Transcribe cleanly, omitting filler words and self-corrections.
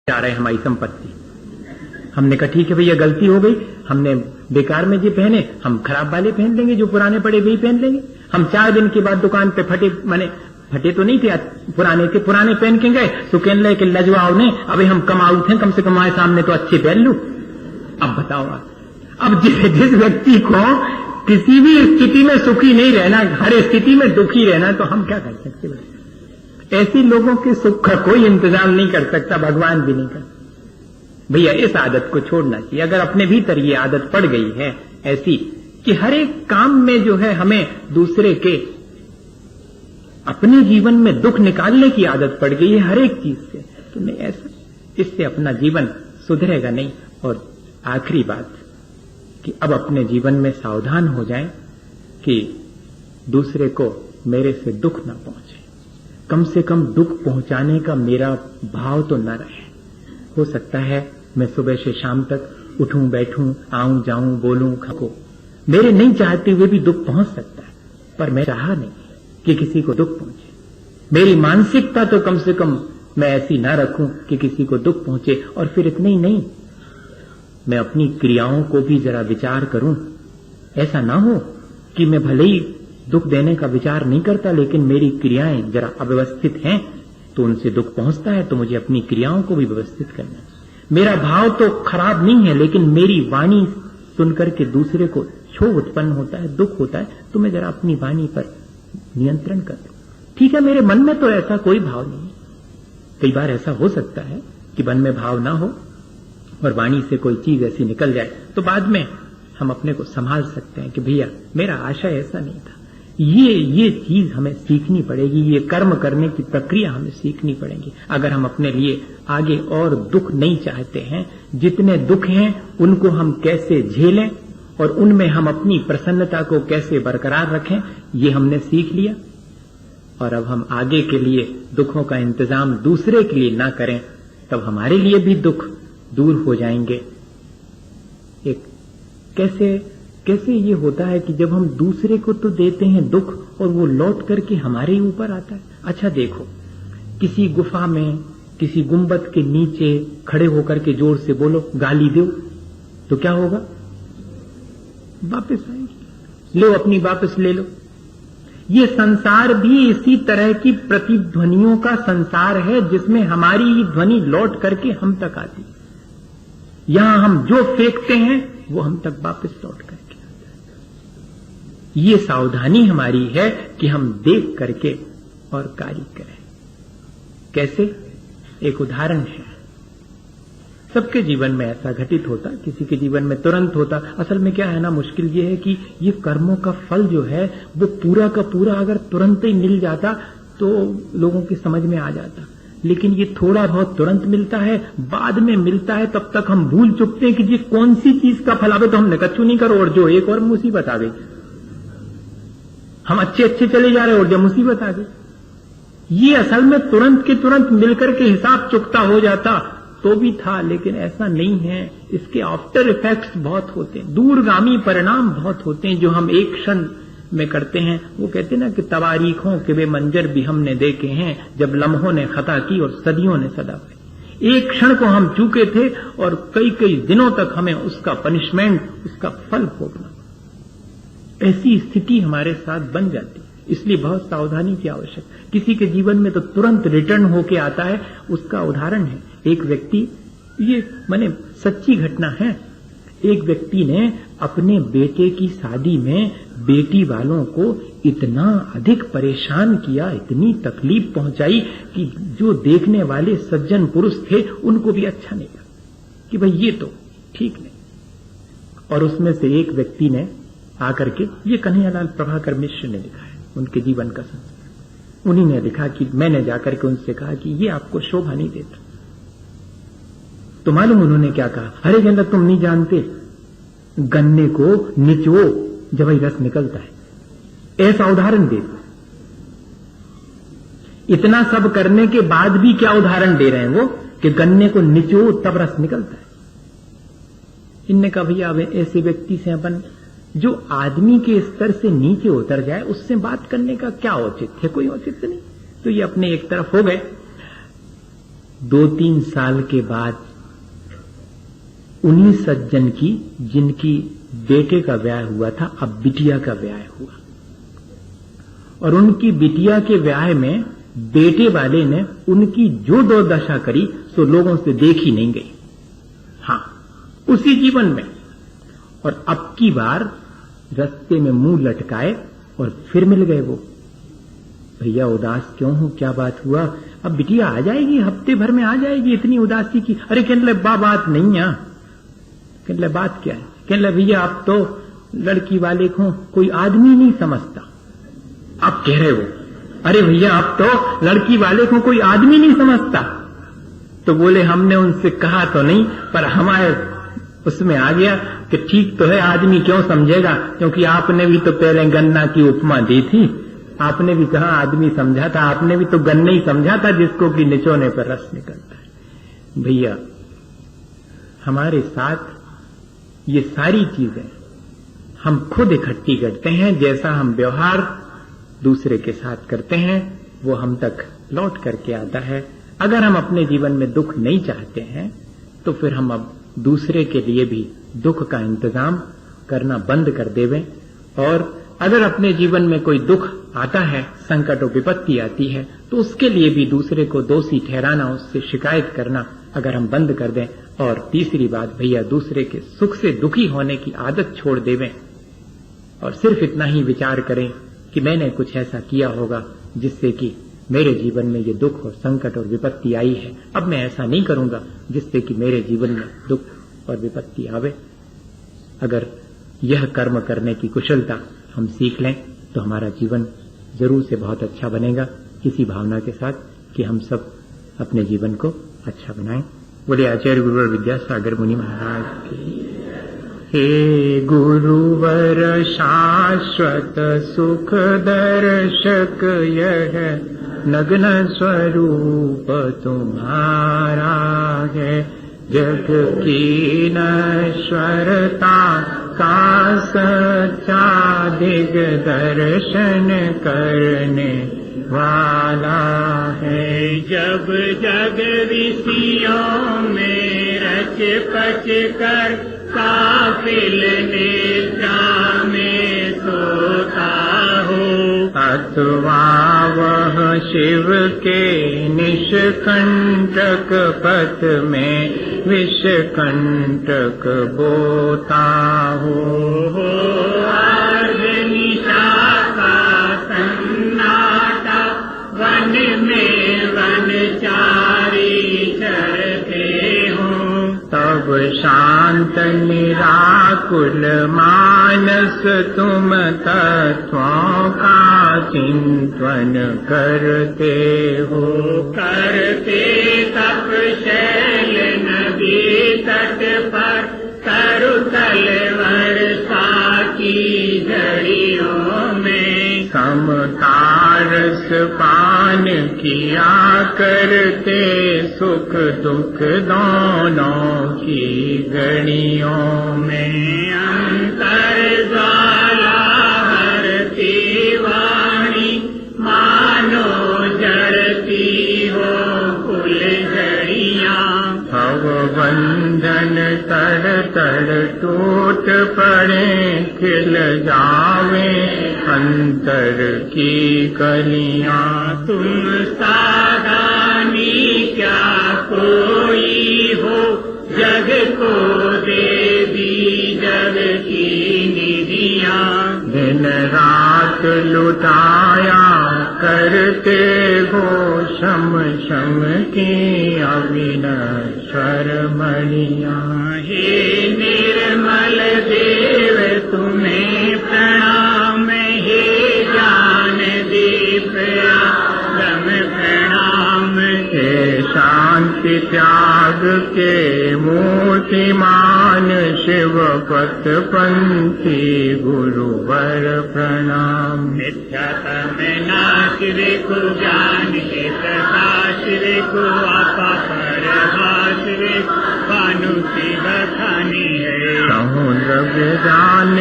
जा रहे हमारी संपत्ति। हमने कहा ठीक है भैया गलती हो गई, हमने बेकार में जो पहने हम खराब वाले पहन लेंगे, जो पुराने पड़े वही पहन लेंगे। हम 4 दिन के बाद दुकान पे फटे तो नहीं थे, पुराने पहन के गए तो कहने लगे कि लजवाओ ने अभी हम कमाऊ थे, कम से कम हमारे सामने तो अच्छे पहन लू। अब बताओ अब जिस व्यक्ति को किसी भी स्थिति में सुखी नहीं रहना, हर स्थिति में दुखी रहना, तो हम क्या कर सकते हैं? ऐसे लोगों के सुख का कोई इंतजाम नहीं कर सकता, भगवान भी नहीं कर। भैया इस आदत को छोड़ना चाहिए। अगर अपने भीतर ये आदत पड़ गई है ऐसी कि हर एक काम में जो है हमें दूसरे के, अपने जीवन में दुख निकालने की आदत पड़ गई है हर एक चीज से, तो नहीं, ऐसा इससे अपना जीवन सुधरेगा नहीं। और आखिरी बात कि अब अपने जीवन में सावधान हो जाएं कि दूसरे को मेरे से दुख ना पहुंचे, कम से कम दुख पहुंचाने का मेरा भाव तो न रहे। हो सकता है मैं सुबह से शाम तक उठूं बैठूं, आऊं जाऊं, बोलूं खाऊं, मेरे नहीं चाहते हुए भी दुख पहुंच सकता है, पर मैं चाहा नहीं कि किसी को दुख पहुंचे। मेरी मानसिकता तो कम से कम मैं ऐसी ना रखूं कि किसी को दुख पहुंचे। और फिर इतना ही नहीं, मैं अपनी क्रियाओं को भी जरा विचार करूं। ऐसा ना हो कि मैं भले ही दुख देने का विचार नहीं करता, लेकिन मेरी क्रियाएं जरा अव्यवस्थित हैं तो उनसे दुख पहुंचता है, तो मुझे अपनी क्रियाओं को भी व्यवस्थित करना है। मेरा भाव तो खराब नहीं है, लेकिन मेरी वाणी सुनकर के दूसरे को क्षोभ उत्पन्न होता है, दुख होता है, तो मैं जरा अपनी वाणी पर नियंत्रण कर दूं। ठीक है, मेरे मन में तो ऐसा कोई भाव नहीं है। कई बार ऐसा हो सकता है कि मन में भाव ना हो और वाणी से कोई चीज ऐसी निकल जाए, तो बाद में हम अपने को संभाल सकते हैं कि भैया मेरा आशय ऐसा नहीं था। ये चीज हमें सीखनी पड़ेगी, ये कर्म करने की प्रक्रिया हमें सीखनी पड़ेगी। अगर हम अपने लिए आगे और दुख नहीं चाहते हैं, जितने दुख हैं उनको हम कैसे झेलें और उनमें हम अपनी प्रसन्नता को कैसे बरकरार रखें, ये हमने सीख लिया। और अब हम आगे के लिए दुखों का इंतजाम दूसरे के लिए ना करें, तब हमारे लिए भी दुख दूर हो जाएंगे। एक कैसे ये होता है कि जब हम दूसरे को तो देते हैं दुख और वो लौट करके हमारे ही ऊपर आता है। अच्छा देखो, किसी गुफा में, किसी गुंबद के नीचे खड़े होकर के जोर से बोलो, गाली दो, तो क्या होगा? वापस आएगी। लो अपनी वापस ले लो। ये संसार भी इसी तरह की प्रतिध्वनियों का संसार है, जिसमें हमारी ही ध्वनि लौट करके हम तक आती है। यहां हम जो फेंकते हैं वो हम तक वापस लौट करके आता है। ये सावधानी हमारी है कि हम देख करके और कार्य करें। कैसे? एक उदाहरण है। सबके जीवन में ऐसा घटित होता, किसी के जीवन में तुरंत होता। असल में क्या है ना, मुश्किल ये है कि ये कर्मों का फल जो है वो पूरा का पूरा अगर तुरंत ही मिल जाता तो लोगों की समझ में आ जाता, लेकिन ये थोड़ा बहुत तुरंत मिलता है, बाद में मिलता है, तब तक हम भूल चुकते हैं कि जी कौन सी चीज का फल आवे तो हमने कच्चू नहीं करो, और जो एक और मुसीबत आ गई। हम अच्छे चले जा रहे और जब मुसीबत आ गई। ये असल में तुरंत के तुरंत मिलकर के हिसाब चुकता हो जाता तो भी था, लेकिन ऐसा नहीं है। इसके आफ्टर इफेक्ट्स बहुत होते हैं, दूरगामी परिणाम बहुत होते हैं जो हम एक क्षण में करते हैं। वो कहते हैं ना कि तवारीखों के वे मंजर भी हमने देखे हैं, जब लम्हों ने खता की और सदियों ने सदा पाई। एक क्षण को हम चूके थे और कई दिनों तक हमें उसका पनिशमेंट, उसका फल भोगना। ऐसी स्थिति हमारे साथ बन जाती है, इसलिए बहुत सावधानी की आवश्यकता। किसी के जीवन में तो तुरंत रिटर्न होके आता है। उसका उदाहरण है एक व्यक्ति, ये माने सच्ची घटना है। एक व्यक्ति ने अपने बेटे की शादी में बेटी वालों को इतना अधिक परेशान किया, इतनी तकलीफ पहुंचाई कि जो देखने वाले सज्जन पुरुष थे उनको भी अच्छा नहीं लगा कि भाई ये तो ठीक नहीं। और उसमें से एक व्यक्ति ने आकर के, ये कन्हैयालाल प्रभाकर मिश्र ने लिखा है उनके जीवन का संस्कार, उन्हीं ने लिखा कि मैंने जाकर के उनसे कहा कि ये आपको शोभा नहीं देता। तो मालूम उन्होंने क्या कहा? अरे कहना तुम नहीं जानते, गन्ने को निचो जब ही रस निकलता है। ऐसा उदाहरण दे। इतना सब करने के बाद भी क्या उदाहरण दे रहे हैं वो कि गन्ने को निचो तब रस निकलता है। इनने कहा भैया ऐसे व्यक्ति से अपन, जो आदमी के स्तर से नीचे उतर जाए, उससे बात करने का क्या औचित्य है? कोई औचित्य नहीं। तो ये अपने एक तरफ हो गए। 2-3 साल के बाद उन्हीं सज्जन की जिनकी बेटे का ब्याह हुआ था, अब बिटिया का ब्याह हुआ, और उनकी बिटिया के ब्याह में बेटे वाले ने उनकी जो दुर्दशा करी सो लोगों से देखी नहीं गई। हाँ, उसी जीवन में। और अब की बार रास्ते में मुंह लटकाए और फिर मिल गए वो। भैया उदास क्यों हो, क्या बात हुआ? अब बिटिया आ जाएगी, हफ्ते भर में आ जाएगी, इतनी उदासी की। अरे कहने लगे बात नहीं है। कहने लगे बात क्या है? कहने लगे भैया आप तो लड़की वाले को कोई आदमी नहीं समझता। आप कह रहे हो? अरे भैया आप तो लड़की वाले को कोई आदमी नहीं समझता। तो बोले हमने उनसे कहा तो नहीं, पर हमारे उसमें आ गया कि ठीक तो है, आदमी क्यों समझेगा, क्योंकि आपने भी तो पहले गन्ना की उपमा दी थी। आपने भी कहा आदमी समझा था, आपने भी तो गन्ना ही समझा था जिसको कि निचोने पर रस निकलता है। भैया हमारे साथ ये सारी चीजें हम खुद इकट्ठी करते हैं। जैसा हम व्यवहार दूसरे के साथ करते हैं वो हम तक लौट करके आता है। अगर हम अपने जीवन में दुख नहीं चाहते हैं तो फिर हम अब दूसरे के लिए भी दुख का इंतजाम करना बंद कर देवें। और अगर अपने जीवन में कोई दुख आता है, संकट और विपत्ति आती है, तो उसके लिए भी दूसरे को दोषी ठहराना, उससे शिकायत करना अगर हम बंद कर दें। और तीसरी बात भैया, दूसरे के सुख से दुखी होने की आदत छोड़ देवें और सिर्फ इतना ही विचार करें कि मैंने कुछ ऐसा किया होगा जिससे कि मेरे जीवन में ये दुख और संकट और विपत्ति आई है। अब मैं ऐसा नहीं करूंगा जिससे कि मेरे जीवन में दुख और विपत्ति आवे। अगर यह कर्म करने की कुशलता हम सीख लें तो हमारा जीवन जरूर से बहुत अच्छा बनेगा, इसी भावना के साथ कि हम सब अपने जीवन को अच्छा बनाएं। बोले आचार्य गुरुवर विद्यासागर मुनि महाराज की। हे गुरुवर शाश्वत सुख दर्शक, यह नग्न स्वरूप तुम्हारा है। जग की नश्वरता का सच्चा दिग्दर्शन करने वाला है। जब जग ऋषियों में रच पच कर काफिल निद्रा में सोता हो, अथवा वह शिव के निष्कंटक पथ में विषकंटक बोता हो। आज निशा का सन्नाटा वन में वनचारी चरते हो, तब शांत निराकुल मानस तुम तत्वों का चिंतन करते हो। करते तप शैल नदी तट पर, तरुतल वर्षा की झड़ियों में, समतारस पान किया करते सुख दुख दोनों की घड़ियों में। अंतर ज्वाला हरती वाणी, मानो जड़ती हो कुल झड़ियाँ। भव बंधन तड़ तड़ टूट पड़े, खिल जावे अंतर की कलियाँ। तुम सागानी क्या कोई हो, जग को दे दी जग की निधियाँ। दिन रात लुटाया करते हो, शम शम की अविनश्वर मणियाँ। हे निर्मल देव तुम्हें प्रणाम, हे ज्ञान दीप आदम प्रणाम। हे शांति त्याग के मूर्तिमान शिवपत पंथी गुरुवर प्रणाम। मिथ्यातम नाश रेखु ज्ञान के प्रकाश रेखु, आपा पर भाष रेखु भानु की बखानी है। समुद्र ज्ञान